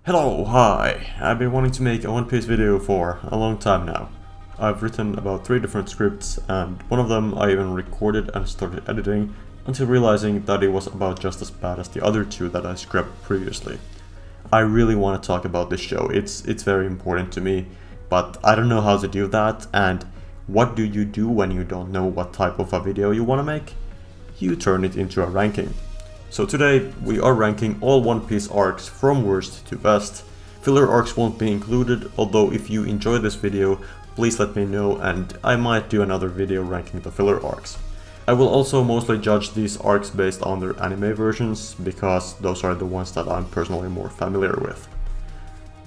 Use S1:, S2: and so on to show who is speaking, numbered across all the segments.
S1: Hello, hi! I've been wanting to make a One Piece video for a long time now. I've written about 3 different scripts, and one of them I even recorded and started editing until realizing that it was about just as bad as the other 2 that I scrapped previously. I really want to talk about this show, it's very important to me, but I don't know how to do that, and what do you do when you don't know what type of a video you want to make? You turn it into a ranking. So today we are ranking all One Piece arcs from worst to best. Filler arcs won't be included, although if you enjoy this video, please let me know and I might do another video ranking the filler arcs. I will also mostly judge these arcs based on their anime versions, because those are the ones that I'm personally more familiar with.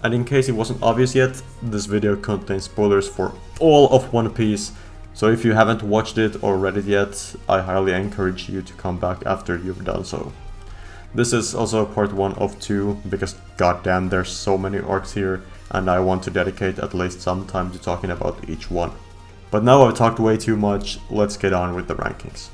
S1: And in case it wasn't obvious yet, this video contains spoilers for all of One Piece, so if you haven't watched it or read it yet, I highly encourage you to come back after you've done so. This is also part 1 of 2, because goddamn there's so many arcs here, and I want to dedicate at least some time to talking about each one. But now I've talked way too much, let's get on with the rankings.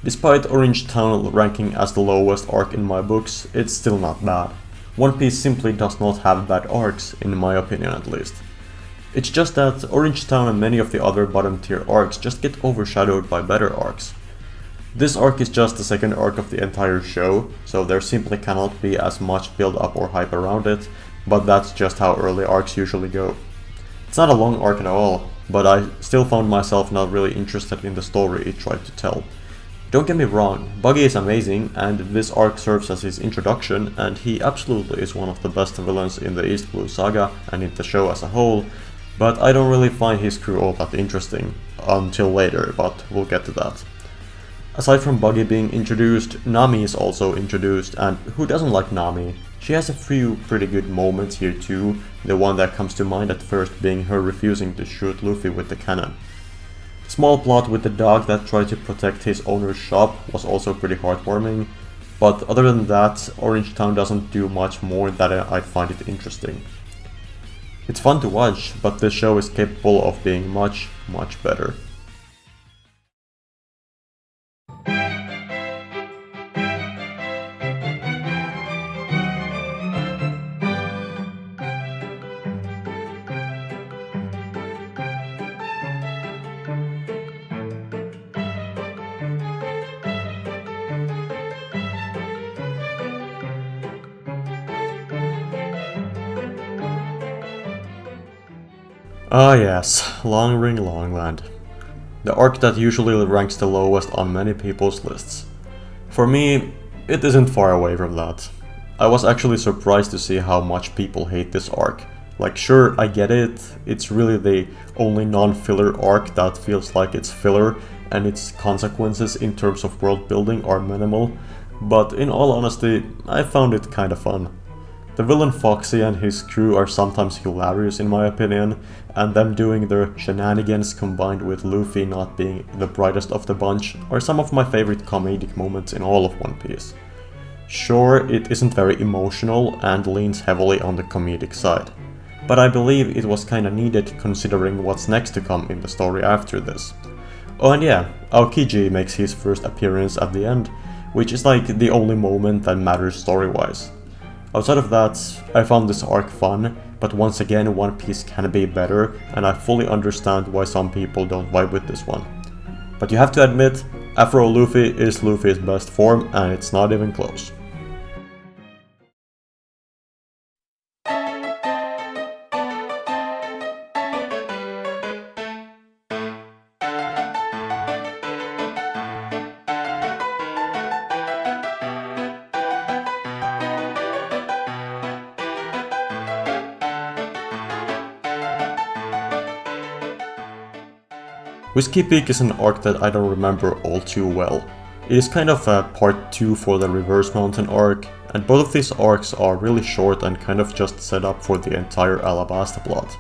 S1: Despite Orange Town ranking as the lowest arc in my books, it's still not bad. One Piece simply does not have bad arcs, in my opinion at least. It's just that Orange Town and many of the other bottom tier arcs just get overshadowed by better arcs. This arc is just the second arc of the entire show, so there simply cannot be as much build up or hype around it, but that's just how early arcs usually go. It's not a long arc at all, but I still found myself not really interested in the story it tried to tell. Don't get me wrong, Buggy is amazing, and this arc serves as his introduction, and he absolutely is one of the best villains in the East Blue Saga and in the show as a whole, but I don't really find his crew all that interesting, until later, but we'll get to that. Aside from Buggy being introduced, Nami is also introduced, and who doesn't like Nami? She has a few pretty good moments here too, the one that comes to mind at first being her refusing to shoot Luffy with the cannon. Small plot with the dog that tried to protect his owner's shop was also pretty heartwarming, but other than that, Orange Town doesn't do much more that I find it interesting. It's fun to watch, but this show is capable of being much, much better. Ah yes, Long Ring Longland. The arc that usually ranks the lowest on many people's lists. For me, it isn't far away from that. I was actually surprised to see how much people hate this arc. Like, sure, I get it, it's really the only non-filler arc that feels like it's filler, and its consequences in terms of world building are minimal, but in all honesty, I found it kinda fun. The villain Foxy and his crew are sometimes hilarious in my opinion, and them doing their shenanigans combined with Luffy not being the brightest of the bunch are some of my favorite comedic moments in all of One Piece. Sure, it isn't very emotional and leans heavily on the comedic side, but I believe it was kinda needed considering what's next to come in the story after this. Oh and yeah, Aokiji makes his first appearance at the end, which is like the only moment that matters story-wise. Outside of that, I found this arc fun, but once again One Piece can be better, and I fully understand why some people don't vibe with this one. But you have to admit, Afro Luffy is Luffy's best form, and it's not even close. Whisky Peak is an arc that I don't remember all too well. It is kind of a part 2 for the Reverse Mountain arc, and both of these arcs are really short and kind of just set up for the entire Alabasta plot.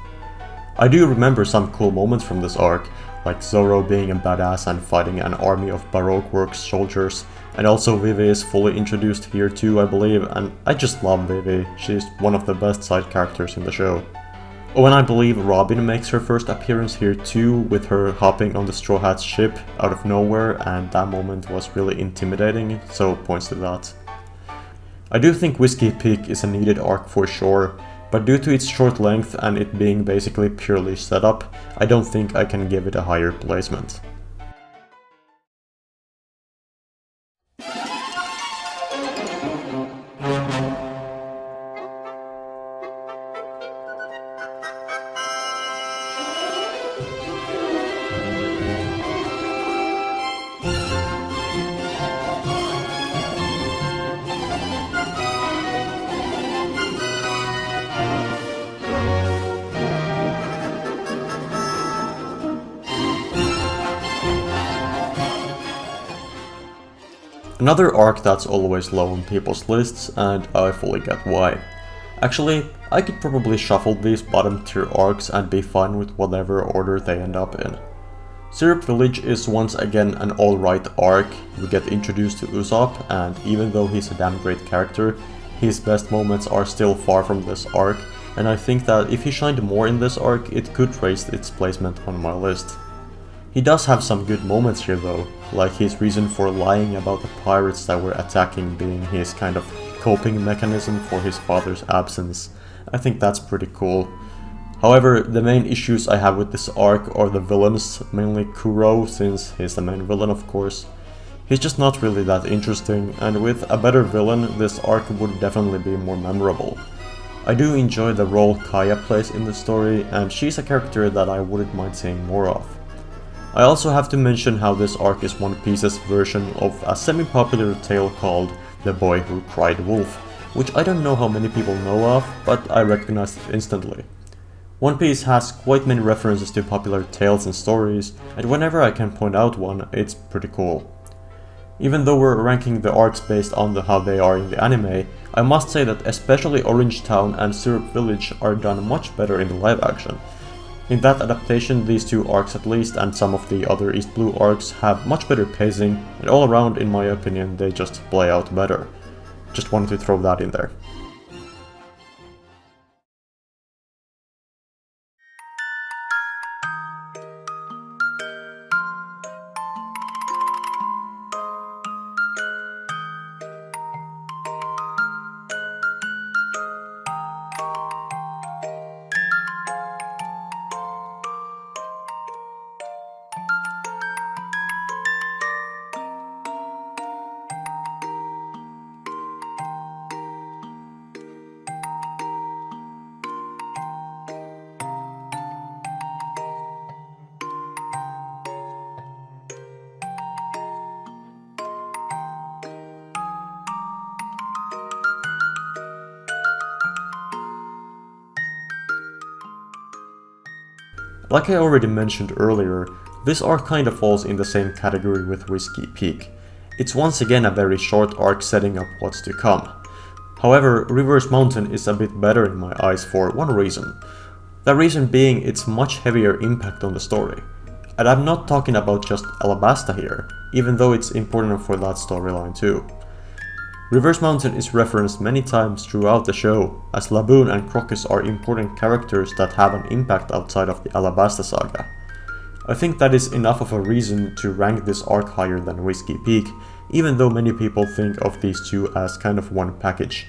S1: I do remember some cool moments from this arc, like Zoro being a badass and fighting an army of Baroque works soldiers. And also Vivi is fully introduced here too, I believe, and I just love Vivi. She's one of the best side characters in the show. Oh, and I believe Robin makes her first appearance here too, with her hopping on the Straw Hat's ship out of nowhere, and that moment was really intimidating, so points to that. I do think Whisky Peak is a needed arc for sure, but due to its short length and it being basically purely setup, I don't think I can give it a higher placement. Another arc that's always low on people's lists, and I fully get why. Actually, I could probably shuffle these bottom tier arcs and be fine with whatever order they end up in. Syrup Village is once again an alright arc. We get introduced to Usopp, and even though he's a damn great character, his best moments are still far from this arc, and I think that if he shined more in this arc, it could raise its placement on my list. He does have some good moments here though, like his reason for lying about the pirates that were attacking being his kind of coping mechanism for his father's absence. I think that's pretty cool. However, the main issues I have with this arc are the villains, mainly Kuro, since he's the main villain of course. He's just not really that interesting, and with a better villain, this arc would definitely be more memorable. I do enjoy the role Kaya plays in the story, and she's a character that I wouldn't mind seeing more of. I also have to mention how this arc is One Piece's version of a semi-popular tale called The Boy Who Cried Wolf, which I don't know how many people know of, but I recognized it instantly. One Piece has quite many references to popular tales and stories, and whenever I can point out one, it's pretty cool. Even though we're ranking the arcs based on how they are in the anime, I must say that especially Orange Town and Syrup Village are done much better in the live action. In that adaptation, these two arcs at least, and some of the other East Blue arcs, have much better pacing, and all around, in my opinion, they just play out better. Just wanted to throw that in there. Like I already mentioned earlier, this arc kinda falls in the same category with Whisky Peak. It's once again a very short arc setting up what's to come. However, Reverse Mountain is a bit better in my eyes for one reason. The reason being its much heavier impact on the story. And I'm not talking about just Alabasta here, even though it's important for that storyline too. Reverse Mountain is referenced many times throughout the show, as Laboon and Crocus are important characters that have an impact outside of the Alabasta saga. I think that is enough of a reason to rank this arc higher than Whisky Peak, even though many people think of these two as kind of one package.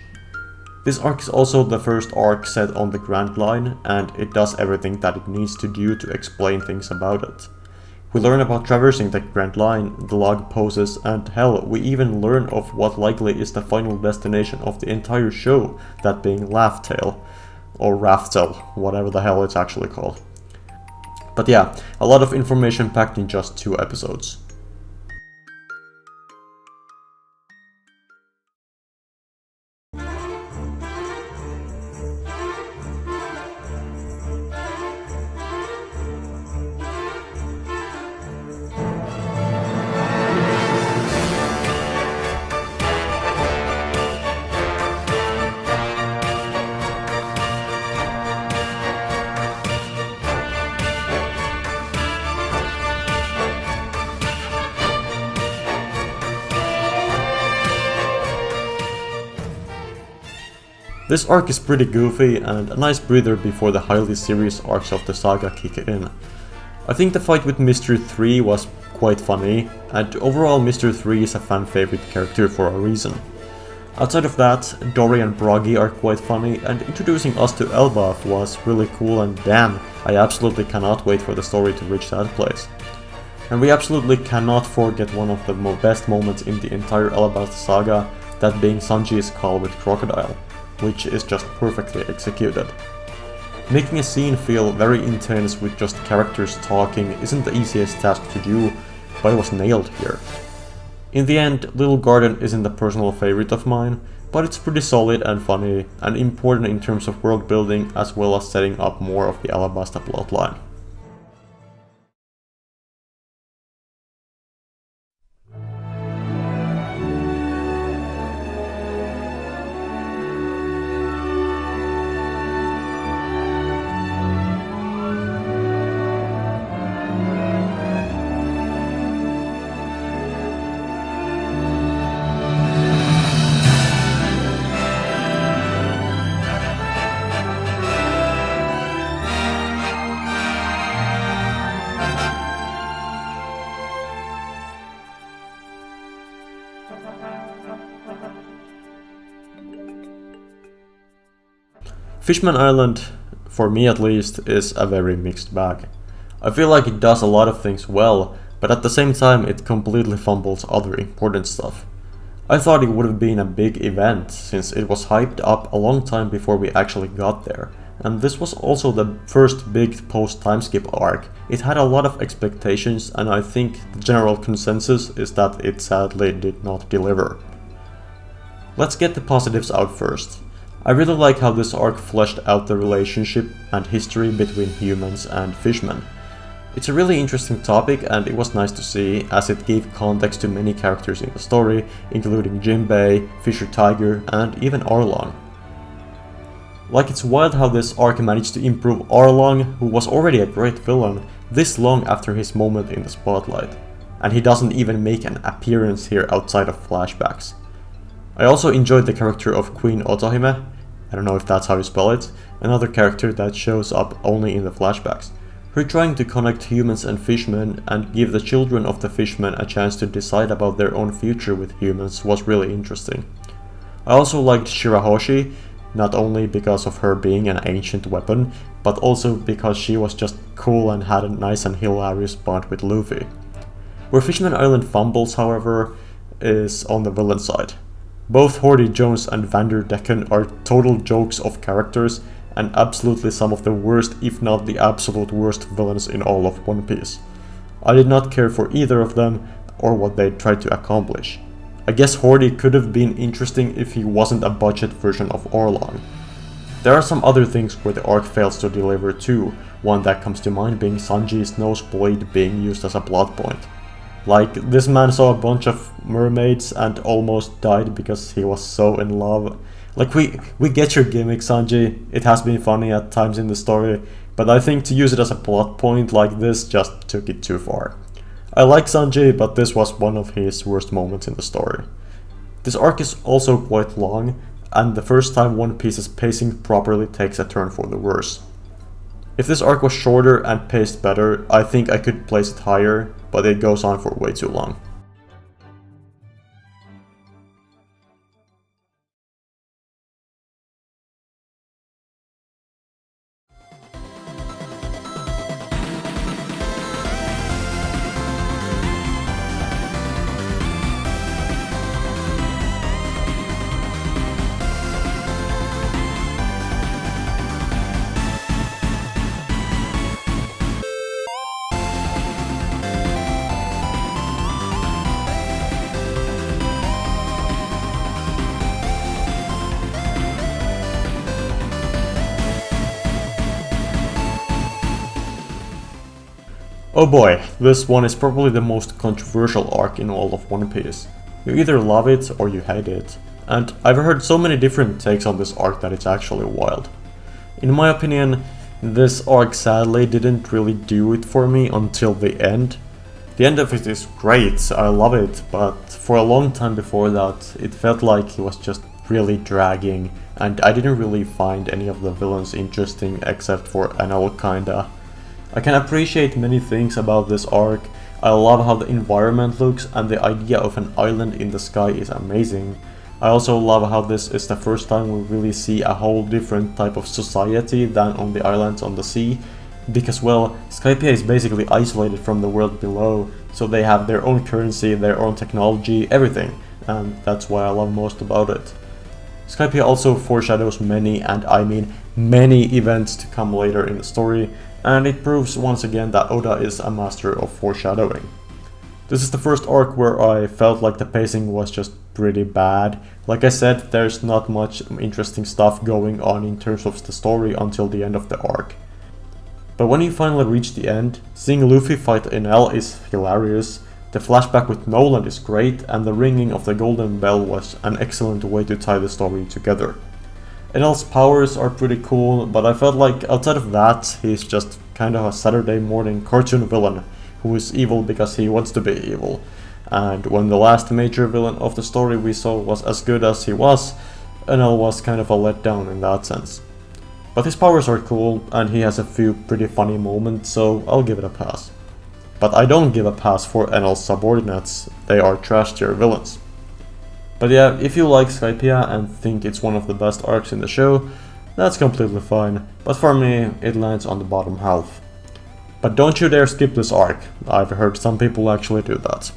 S1: This arc is also the first arc set on the Grand Line, and it does everything that it needs to do to explain things about it. We learn about traversing the Grand Line, the log poses, and hell, we even learn of what likely is the final destination of the entire show, that being Laugh-Tale, or Raftel, whatever the hell it's actually called. But yeah, a lot of information packed in just 2 episodes. This arc is pretty goofy and a nice breather before the highly serious arcs of the saga kick in. I think the fight with Mr. 3 was quite funny, and overall Mr. 3 is a fan favorite character for a reason. Outside of that, Dory and Bragi are quite funny, and introducing us to Elbaf was really cool, and damn, I absolutely cannot wait for the story to reach that place. And we absolutely cannot forget one of the best moments in the entire Elbaf saga, that being Sanji's call with Crocodile, which is just perfectly executed. Making a scene feel very intense with just characters talking isn't the easiest task to do, but it was nailed here. In the end, Little Garden isn't a personal favorite of mine, but it's pretty solid and funny, and important in terms of world building as well as setting up more of the Alabasta plotline. Fishman Island, for me at least, is a very mixed bag. I feel like it does a lot of things well, but at the same time it completely fumbles other important stuff. I thought it would have been a big event, since it was hyped up a long time before we actually got there, and this was also the first big post-timeskip arc. It had a lot of expectations, and I think the general consensus is that it sadly did not deliver. Let's get the positives out first. I really like how this arc fleshed out the relationship and history between humans and fishmen. It's a really interesting topic, and it was nice to see, as it gave context to many characters in the story, including Jinbei, Fisher Tiger, and even Arlong. Like, it's wild how this arc managed to improve Arlong, who was already a great villain, this long after his moment in the spotlight. And he doesn't even make an appearance here outside of flashbacks. I also enjoyed the character of Queen Otohime, I don't know if that's how you spell it, another character that shows up only in the flashbacks. Her trying to connect humans and fishmen and give the children of the fishmen a chance to decide about their own future with humans was really interesting. I also liked Shirahoshi, not only because of her being an ancient weapon, but also because she was just cool and had a nice and hilarious bond with Luffy. Where Fishman Island fumbles, however, is on the villain side. Both Hordy Jones and Vanderdecken are total jokes of characters, and absolutely some of the worst, if not the absolute worst villains in all of One Piece. I did not care for either of them, or what they tried to accomplish. I guess Hordy could have been interesting if he wasn't a budget version of Arlong. There are some other things where the arc fails to deliver too, one that comes to mind being Sanji's nosebleed being used as a plot point. Like, this man saw a bunch of mermaids and almost died because he was so in love. Like, we get your gimmick, Sanji, it has been funny at times in the story, but I think to use it as a plot point like this just took it too far. I like Sanji, but this was one of his worst moments in the story. This arc is also quite long, and the first time One Piece's pacing properly takes a turn for the worse. If this arc was shorter and paced better, I think I could place it higher, but it goes on for way too long. Oh boy, this one is probably the most controversial arc in all of One Piece. You either love it or you hate it, and I've heard so many different takes on this arc that it's actually wild. In my opinion, this arc sadly didn't really do it for me until the end. The end of it is great, I love it, but for a long time before that, it felt like he was just really dragging, and I didn't really find any of the villains interesting except for Enel kinda. I can appreciate many things about this arc. I love how the environment looks, and the idea of an island in the sky is amazing. I also love how this is the first time we really see a whole different type of society than on the islands on the sea, because well, Skypiea is basically isolated from the world below, so they have their own currency, their own technology, everything, and that's what I love most about it. Skypiea also foreshadows many, and I mean many, events to come later in the story, and it proves once again that Oda is a master of foreshadowing. This is the first arc where I felt like the pacing was just pretty bad. Like I said, there's not much interesting stuff going on in terms of the story until the end of the arc. But when you finally reach the end, seeing Luffy fight Enel is hilarious, the flashback with Noland is great, and the ringing of the golden bell was an excellent way to tie the story together. Enel's powers are pretty cool, but I felt like outside of that, he's just kind of a Saturday morning cartoon villain who is evil because he wants to be evil. And when the last major villain of the story we saw was as good as he was, Enel was kind of a letdown in that sense. But his powers are cool, and he has a few pretty funny moments, so I'll give it a pass. But I don't give a pass for Enel's subordinates, they are trash tier villains. But yeah, if you like Skypiea and think it's one of the best arcs in the show, that's completely fine, but for me, it lands on the bottom half. But don't you dare skip this arc, I've heard some people actually do that.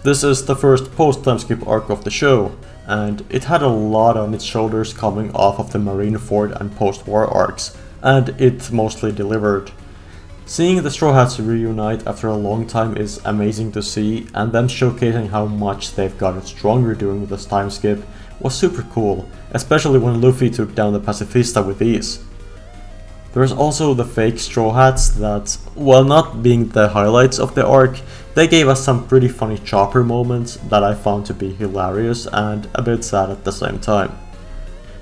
S1: This is the first post-time skip arc of the show, and it had a lot on its shoulders coming off of the Marineford and post-war arcs, and it mostly delivered. Seeing the Straw Hats reunite after a long time is amazing to see, and them showcasing how much they've gotten stronger during this time skip was super cool, especially when Luffy took down the Pacifista with ease. There's also the fake Straw Hats that, while not being the highlights of the arc, they gave us some pretty funny chopper moments that I found to be hilarious and a bit sad at the same time.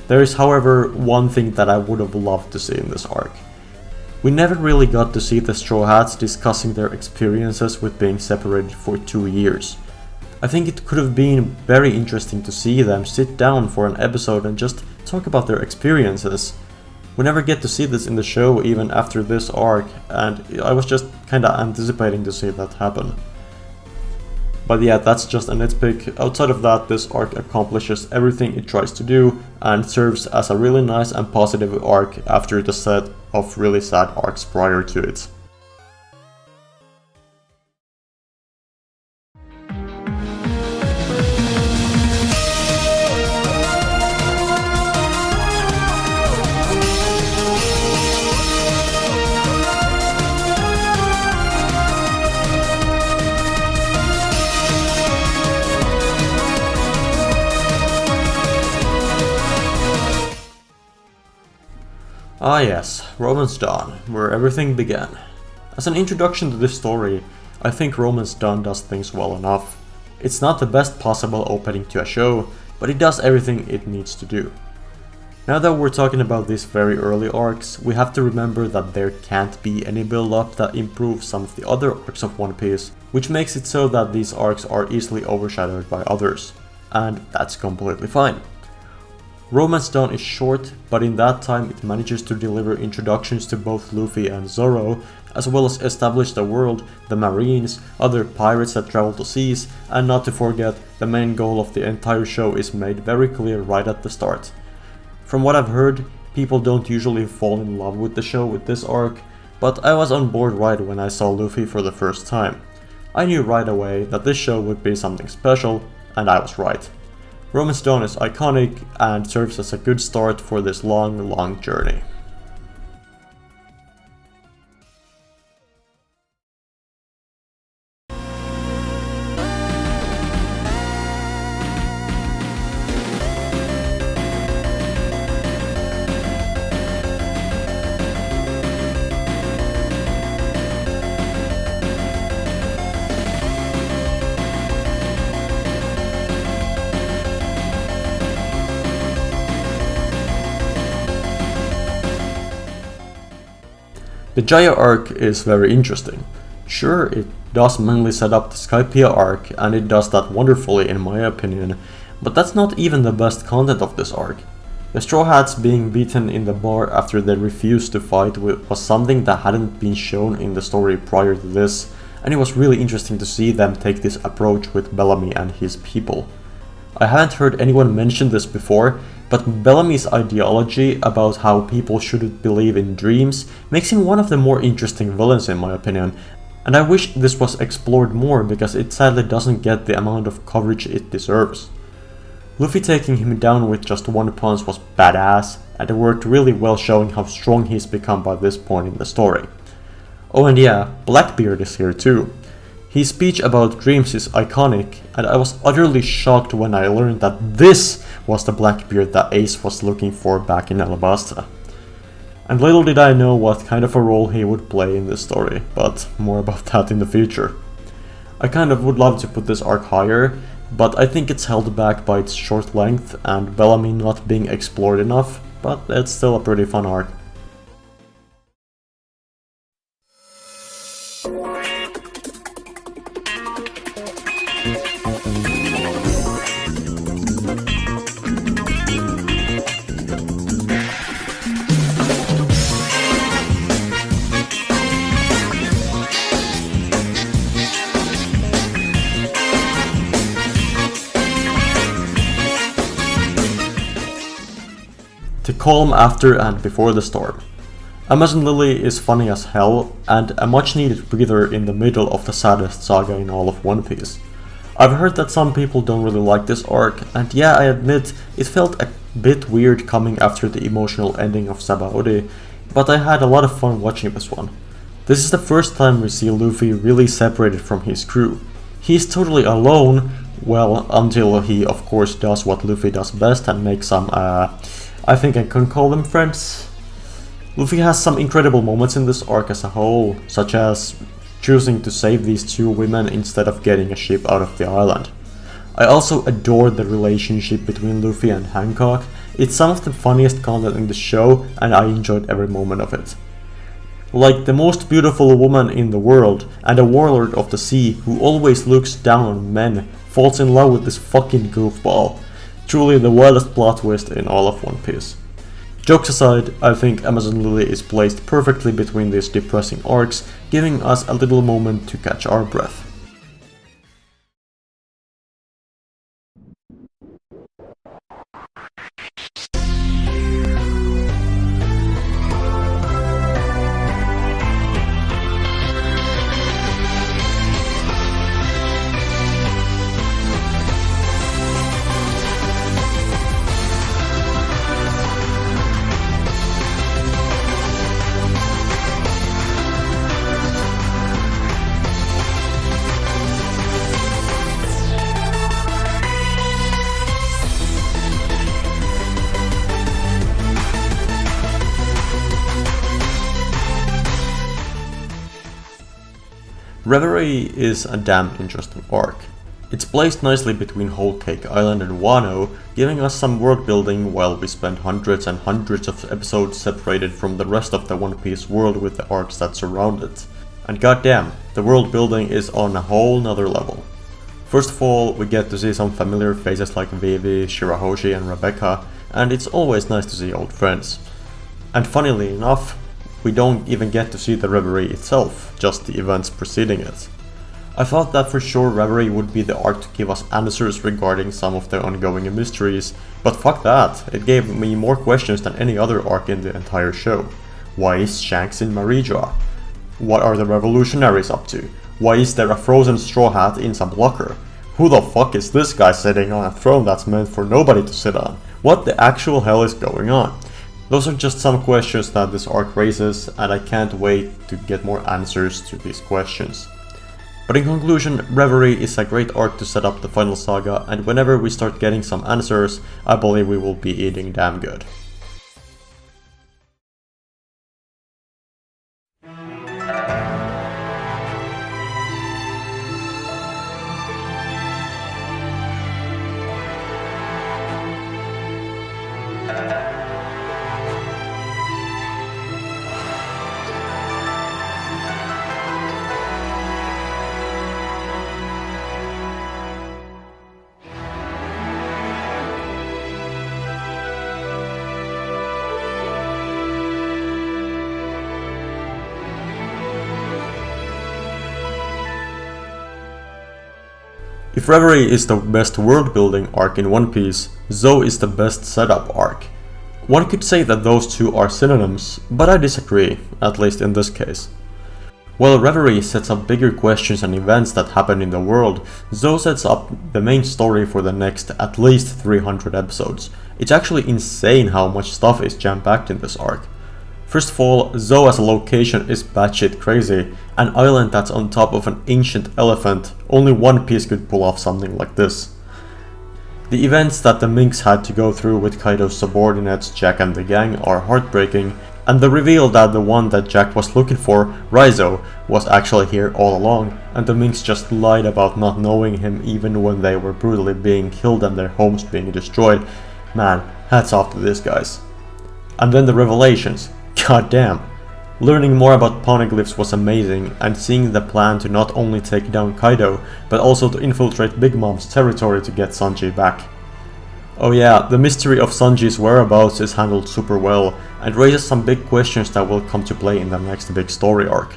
S1: There is however one thing that I would have loved to see in this arc. We never really got to see the Straw Hats discussing their experiences with being separated for 2 years. I think it could have been very interesting to see them sit down for an episode and just talk about their experiences. We never get to see this in the show even after this arc, and I was just kinda anticipating to see that happen. But yeah, that's just a nitpick. Outside of that, this arc accomplishes everything it tries to do, and serves as a really nice and positive arc after the set of really sad arcs prior to it. Ah yes, Romance Dawn, where everything began. As an introduction to this story, I think Romance Dawn does things well enough. It's not the best possible opening to a show, but it does everything it needs to do. Now that we're talking about these very early arcs, we have to remember that there can't be any build-up that improves some of the other arcs of One Piece, which makes it so that these arcs are easily overshadowed by others. And that's completely fine. Romance Dawn is short, but in that time it manages to deliver introductions to both Luffy and Zoro, as well as establish the world, the marines, other pirates that travel the seas, and not to forget, the main goal of the entire show is made very clear right at the start. From what I've heard, people don't usually fall in love with the show with this arc, but I was on board right when I saw Luffy for the first time. I knew right away that this show would be something special, and I was right. Roman's Dawn is iconic and serves as a good start for this long journey. The Jaya arc is very interesting. Sure, it does mainly set up the Skypiea arc, and it does that wonderfully in my opinion, but that's not even the best content of this arc. The Straw Hats being beaten in the bar after they refused to fight was something that hadn't been shown in the story prior to this, and it was really interesting to see them take this approach with Bellamy and his people. I haven't heard anyone mention this before, but Bellamy's ideology about how people shouldn't believe in dreams makes him one of the more interesting villains in my opinion, and I wish this was explored more because it sadly doesn't get the amount of coverage it deserves. Luffy taking him down with just one punch was badass, and it worked really well showing how strong he's become by this point in the story. Oh and yeah, Blackbeard is here too. His speech about dreams is iconic, and I was utterly shocked when I learned that this was the Blackbeard that Ace was looking for back in Alabasta. And little did I know what kind of a role he would play in this story, but more about that in the future. I kind of would love to put this arc higher, but I think it's held back by its short length and Bellamy not being explored enough, but it's still a pretty fun arc. The calm after and before the storm. Amazon Lily is funny as hell, and a much needed breather in the middle of the saddest saga in all of One Piece. I've heard that some people don't really like this arc, and yeah, I admit it felt a bit weird coming after the emotional ending of Sabaody, but I had a lot of fun watching this one. This is the first time we see Luffy really separated from his crew. He's totally alone, well, until he of course does what Luffy does best and makes some, I think I can call them friends. Luffy has some incredible moments in this arc as a whole, such as choosing to save these two women instead of getting a ship out of the island. I also adore the relationship between Luffy and Hancock. It's some of the funniest content in the show, and I enjoyed every moment of it. Like the most beautiful woman in the world, and a warlord of the sea who always looks down on men, falls in love with this fucking goofball. Truly the wildest plot twist in all of One Piece. Jokes aside, I think Amazon Lily is placed perfectly between these depressing arcs, giving us a little moment to catch our breath. Reverie is a damn interesting arc. It's placed nicely between Whole Cake Island and Wano, giving us some world building while we spend hundreds and hundreds of episodes separated from the rest of the One Piece world with the arcs that surround it. And goddamn, the world building is on a whole nother level. First of all, we get to see some familiar faces like Vivi, Shirahoshi and Rebecca, and it's always nice to see old friends. And funnily enough, we don't even get to see the Reverie itself, just the events preceding it. I thought that for sure Reverie would be the arc to give us answers regarding some of the ongoing mysteries, but fuck that, it gave me more questions than any other arc in the entire show. Why is Shanks in Marijoa? What are the revolutionaries up to? Why is there a frozen straw hat in some locker? Who the fuck is this guy sitting on a throne that's meant for nobody to sit on? What the actual hell is going on? Those are just some questions that this arc raises, and I can't wait to get more answers to these questions. But in conclusion, Reverie is a great arc to set up the final saga, and whenever we start getting some answers, I believe we will be eating damn good. If Reverie is the best world-building arc in One Piece, Zou is the best setup arc. One could say that those two are synonyms, but I disagree, at least in this case. While Reverie sets up bigger questions and events that happen in the world, Zou sets up the main story for the next at least 300 episodes. It's actually insane how much stuff is jam-packed in this arc. First of all, Zou as a location is batshit crazy. An island that's on top of an ancient elephant, only One Piece could pull off something like this. The events that the Minks had to go through with Kaido's subordinates, Jack and the gang, are heartbreaking, and the reveal that the one that Jack was looking for, Raizo, was actually here all along, and the Minks just lied about not knowing him even when they were brutally being killed and their homes being destroyed. Man, hats off to these guys. And then the revelations. God damn. Learning more about poneglyphs was amazing, and seeing the plan to not only take down Kaido, but also to infiltrate Big Mom's territory to get Sanji back. Oh yeah, the mystery of Sanji's whereabouts is handled super well, and raises some big questions that will come to play in the next big story arc.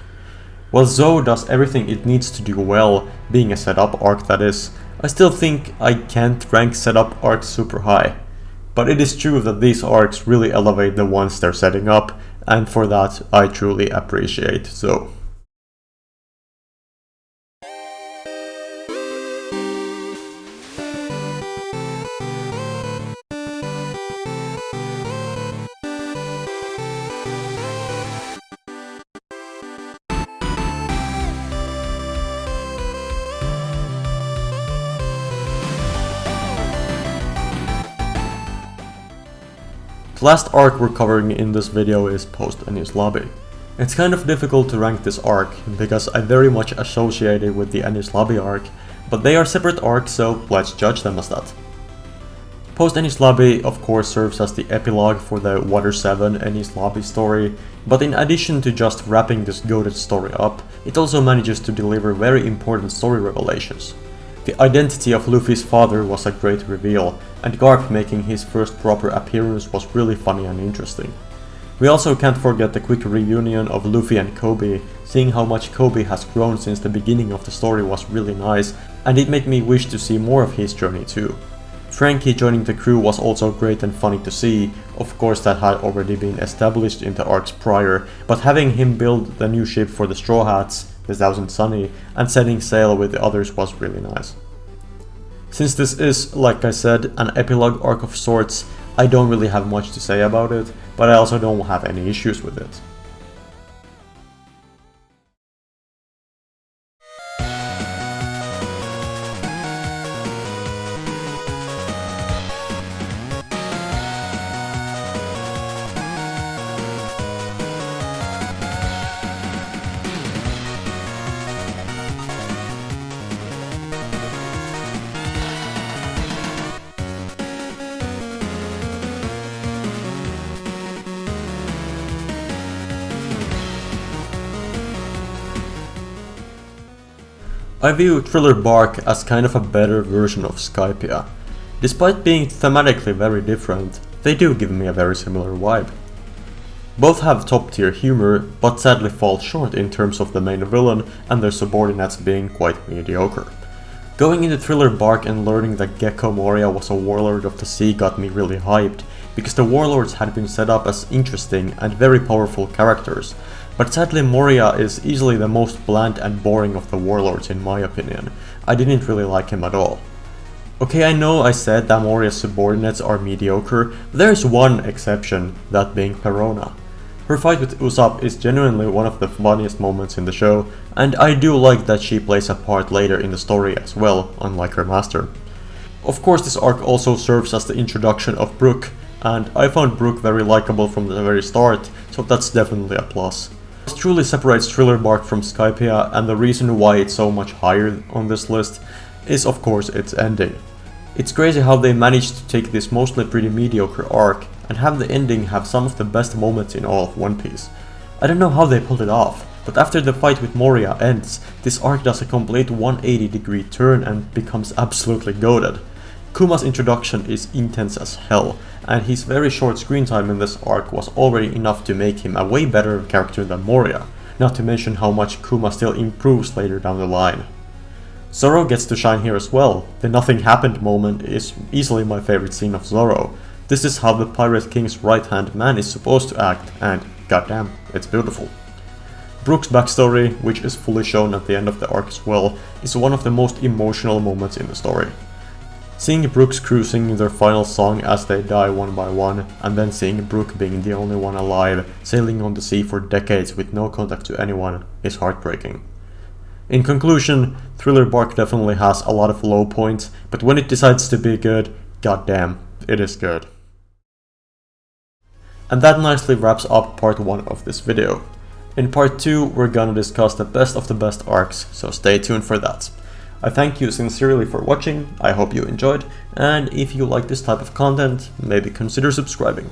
S1: While Zou does everything it needs to do well, being a setup arc that is, I still think I can't rank setup arcs super high. But it is true that these arcs really elevate the ones they're setting up, and for that I truly appreciate Zou. The last arc we're covering in this video is Post-Enies Lobby. It's kind of difficult to rank this arc, because I very much associate it with the Enies Lobby arc, but they are separate arcs, so let's judge them as that. Post-Enies Lobby of course serves as the epilogue for the Water 7 Enies Lobby story, but in addition to just wrapping this goated story up, it also manages to deliver very important story revelations. The identity of Luffy's father was a great reveal, and Garp making his first proper appearance was really funny and interesting. We also can't forget the quick reunion of Luffy and Kobe. Seeing how much Kobe has grown since the beginning of the story was really nice, and it made me wish to see more of his journey too. Frankie joining the crew was also great and funny to see. Of course that had already been established in the arcs prior, but having him build the new ship for the Straw Hats, the Thousand Sunny, and setting sail with the others was really nice. Since this is, like I said, an epilogue arc of sorts, I don't really have much to say about it, but I also don't have any issues with it. I view Thriller Bark as kind of a better version of Skypiea. Despite being thematically very different, they do give me a very similar vibe. Both have top tier humor, but sadly fall short in terms of the main villain and their subordinates being quite mediocre. Going into Thriller Bark and learning that Gecko Moria was a warlord of the sea got me really hyped, because the warlords had been set up as interesting and very powerful characters, but sadly Moria is easily the most bland and boring of the warlords in my opinion. I didn't really like him at all. Okay, I know I said that Moria's subordinates are mediocre, but there's one exception, that being Perona. Her fight with Usopp is genuinely one of the funniest moments in the show, and I do like that she plays a part later in the story as well, unlike her master. Of course, this arc also serves as the introduction of Brook, and I found Brook very likable from the very start, so that's definitely a plus. What truly separates Thriller Bark from Skypiea, and the reason why it's so much higher on this list, is of course its ending. It's crazy how they managed to take this mostly pretty mediocre arc and have the ending have some of the best moments in all of One Piece. I don't know how they pulled it off, but after the fight with Moria ends, this arc does a complete 180-degree turn and becomes absolutely goated. Kuma's introduction is intense as hell, and his very short screen time in this arc was already enough to make him a way better character than Moria, not to mention how much Kuma still improves later down the line. Zoro gets to shine here as well. The nothing happened moment is easily my favorite scene of Zoro. This is how the Pirate King's right-hand man is supposed to act, and goddamn, it's beautiful. Brook's backstory, which is fully shown at the end of the arc as well, is one of the most emotional moments in the story. Seeing Brook's crew singing their final song as they die one by one, and then seeing Brook being the only one alive, sailing on the sea for decades with no contact to anyone, is heartbreaking. In conclusion, Thriller Bark definitely has a lot of low points, but when it decides to be good, goddamn, it is good. And that nicely wraps up part 1 of this video. In part 2, we're gonna discuss the best of the best arcs, so stay tuned for that. I thank you sincerely for watching, I hope you enjoyed, and if you like this type of content, maybe consider subscribing.